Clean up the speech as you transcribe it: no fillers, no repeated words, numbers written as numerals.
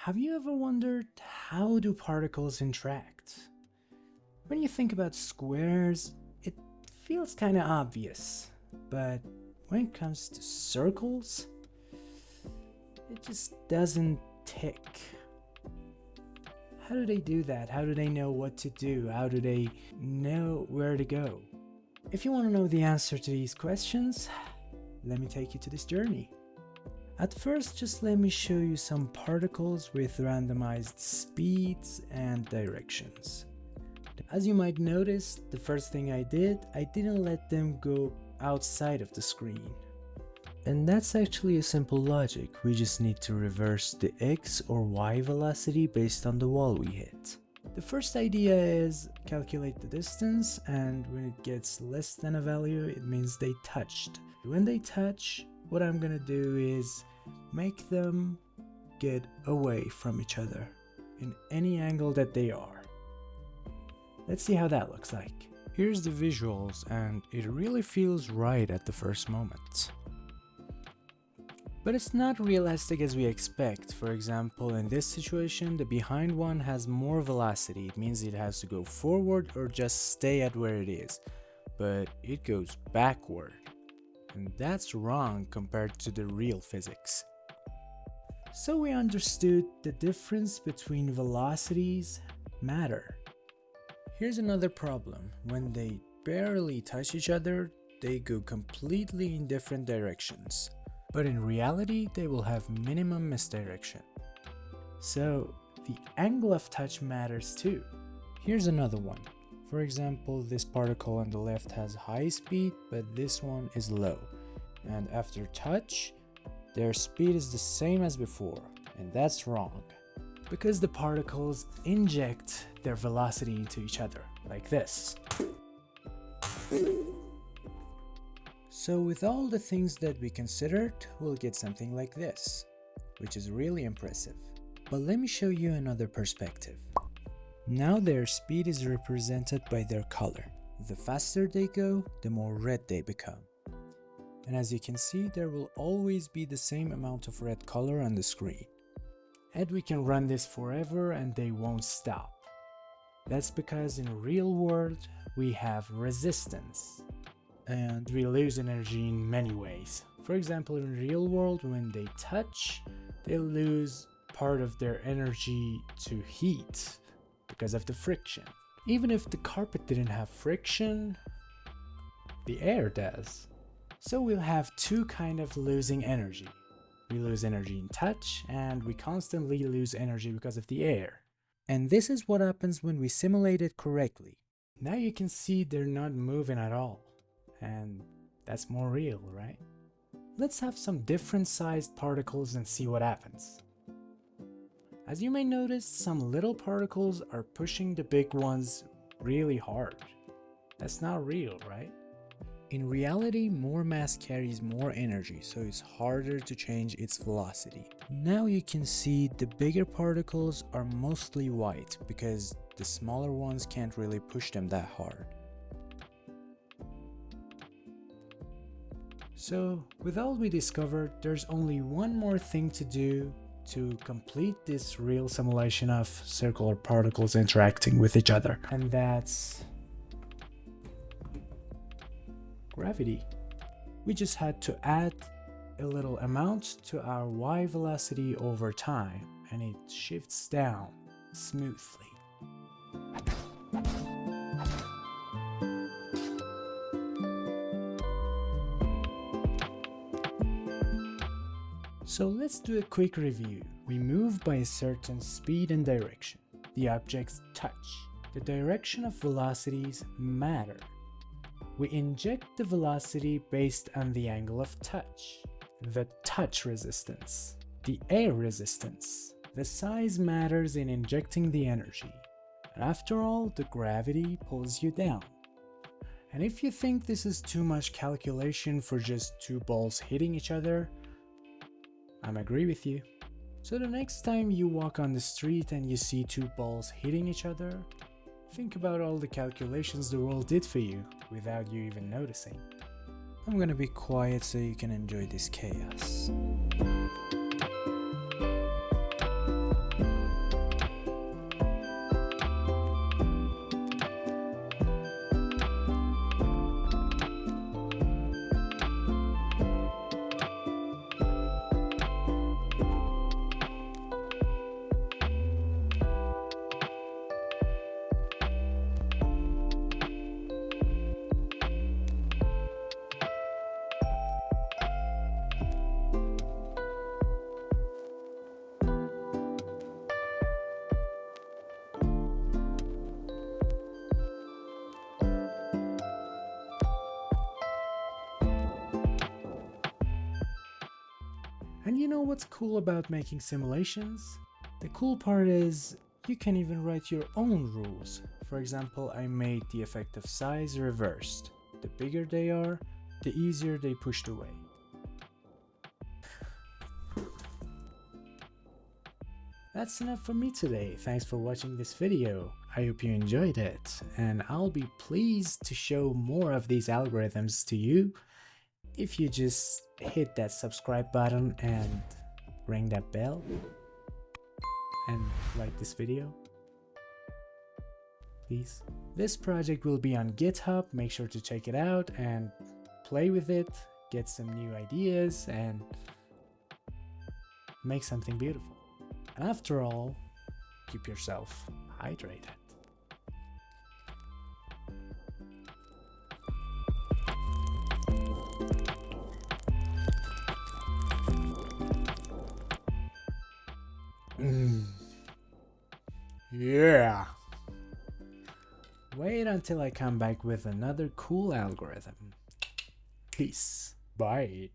Have you ever wondered, how do particles interact? When you think about squares, it feels kind of obvious, but when it comes to circles, it just doesn't tick. How do they do that? How do they know what to do? How do they know where to go? If you want to know the answer to these questions, let me take you to this journey. At first, just let me show you some particles with randomized speeds and directions. As you might notice, the first thing I didn't let them go outside of the screen. And that's actually a simple logic. We just need to reverse the x or y velocity based on the wall we hit. The first idea is calculate the distance, and when it gets less than a value, it means they touched. When they touch, what I'm gonna do is make them get away from each other in any angle that they are. Let's see how that looks like. Here's the visuals, and it really feels right at the first moment. But it's not realistic as we expect. For example, in this situation, the behind one has more velocity. It means it has to go forward or just stay at where it is. But it goes backward. And that's wrong compared to the real physics. So we understood the difference between velocities matter. Here's another problem. When they barely touch each other, they go completely in different directions. But in reality, they will have minimum misdirection. So the angle of touch matters too. Here's another one. For example, this particle on the left has high speed, but this one is low. And after touch, their speed is the same as before, and that's wrong. Because the particles inject their velocity into each other, like this. So with all the things that we considered, we'll get something like this, which is really impressive. But let me show you another perspective. Now their speed is represented by their color. The faster they go, the more red they become. And as you can see, there will always be the same amount of red color on the screen. And we can run this forever and they won't stop. That's because in the real world, we have resistance. And we lose energy in many ways. For example, in the real world, when they touch, they lose part of their energy to heat because of the friction. Even if the carpet didn't have friction, the air does. So we'll have two kinds of losing energy. We lose energy in touch, and we constantly lose energy because of the air. And this is what happens when we simulate it correctly. Now you can see they're not moving at all. And that's more real, right? Let's have some different sized particles and see what happens. As you may notice, some little particles are pushing the big ones really hard. That's not real, right? In reality, more mass carries more energy, so it's harder to change its velocity. Now you can see the bigger particles are mostly white because the smaller ones can't really push them that hard. So, with all we discovered, there's only one more thing to do to complete this real simulation of circular particles interacting with each other. And that's gravity. We just had to add a little amount to our y velocity over time, and it shifts down smoothly. So let's do a quick review. We move by a certain speed and direction. The objects touch. The direction of velocities matter. We inject the velocity based on the angle of touch. The touch resistance. The air resistance. The size matters in injecting the energy. And after all, the gravity pulls you down. And if you think this is too much calculation for just two balls hitting each other, I agree with you. So the next time you walk on the street and you see two balls hitting each other, think about all the calculations the world did for you without you even noticing. I'm gonna be quiet so you can enjoy this chaos. And you know what's cool about making simulations? The cool part is you can even write your own rules. For example, I made the effective size reversed. The bigger they are, the easier they pushed away. That's enough for me today. Thanks for watching this video. I hope you enjoyed it, and I'll be pleased to show more of these algorithms to you if you just hit that subscribe button and ring that bell and like this video, please. This project will be on GitHub. Make sure to check it out and play with it, get some new ideas, and make something beautiful. And after all, keep yourself hydrated. Yeah. Wait until I come back with another cool algorithm. Peace. Bye.